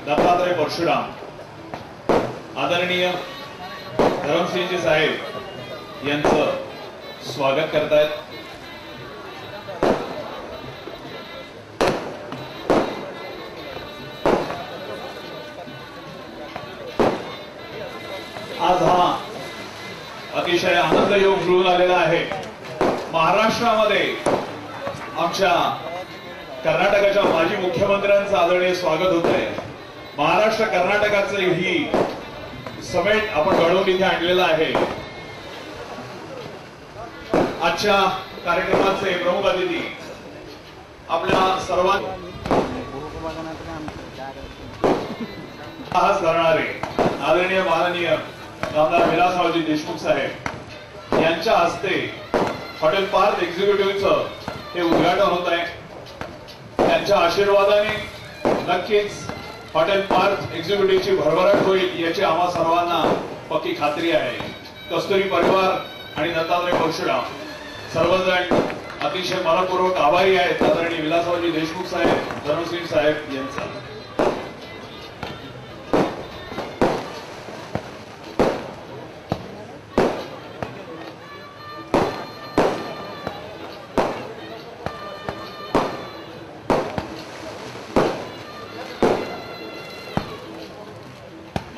दत्तात्रय परशुराम, आदरणीय धरमसिंहजी साहेब यांचं स्वागत करतायत। आज हा अतिशय आनंद योग जुळून आलेला आहे। महाराष्ट्रामध्ये आमच्या कर्नाटकाच्या माजी मुख्यमंत्र्यांचं आदरणीय स्वागत होत आहे। महाराष्ट्र कर्नाटकाचं ही समेट आपण घडवून इथे आणलेलं आहे। आजच्या कार्यक्रमाचे प्रमुख अतिथी आपल्या सर्वांना करणारे आदरणीय माननीय आमदार विलासरावजी देशमुख साहेब यांच्या हस्ते हॉटेल पार्थ एक्झिक्युटिव्हचं हे उद्घाटन होत आहे। त्यांच्या आशीर्वादाने नक्कीच हॉटेल पार्थ एक्झिक्युटिव्हची भरभराट होईल याची आम्हा सर्वांना पक्की खात्री आहे। कस्तुरी परिवार आणि दत्तात्रय परशुराम सर्वजण अतिशय मनपूर्वक आभारी आहेत आदरणीय विलासरावजी देशमुख साहेब, धर्मसिंग साहेब यांचा।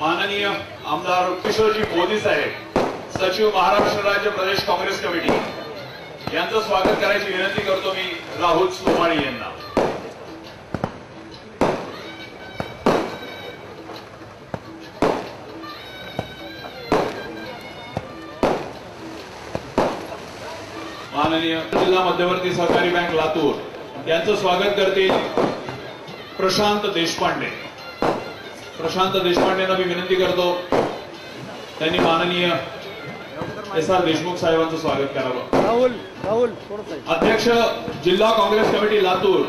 माननीय आमदार किशोरजी मोदी साहेब, सचिव महाराष्ट्र राज्य प्रदेश काँग्रेस कमिटी यांचं स्वागत करायची विनंती करतो मी राहुल सोमाणी यांना। माननीय जिल्हा मध्यवर्ती सहकारी बँक लातूर यांचं स्वागत करतील प्रशांत देशपांडे। प्रशांत देशपांडेंना मी विनंती करतो त्यांनी माननीय SR देशमुख साहेबांचं स्वागत करावं। अध्यक्ष जिल्हा काँग्रेस कमिटी लातूर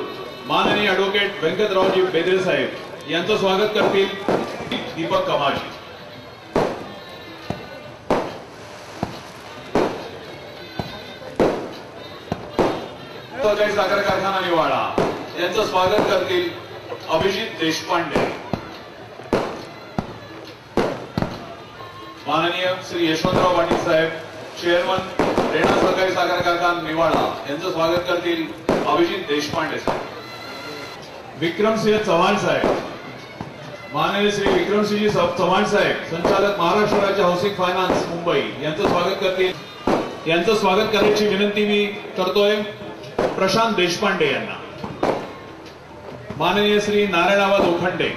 माननीय ॲडव्होकेट व्यंकटरावजी बेदरे साहेब यांचं स्वागत करतील दीपक कमाजी। सहकारी साखर कारखाना निवाडा यांचं स्वागत करतील अभिजित देशपांडे। माननीय श्री यशवंतराव पाटील साहेब, चेअरमन रेणा सहकारी साखर कारखाना निवाडा यांचं स्वागत करतील अभिजित देशपांडे साहेब। विक्रमसिंह चव्हाण साहेब, माननीय श्री विक्रमसिंहजी चव्हाण साहेब, संचालक महाराष्ट्र राज्य हाऊसिंग फायनान्स मुंबई यांचं स्वागत करतील। यांचं स्वागत करण्याची विनंती मी करतोय प्रशांत देशपांडे यांना। माननीय श्री नारायणराव लोखंडे,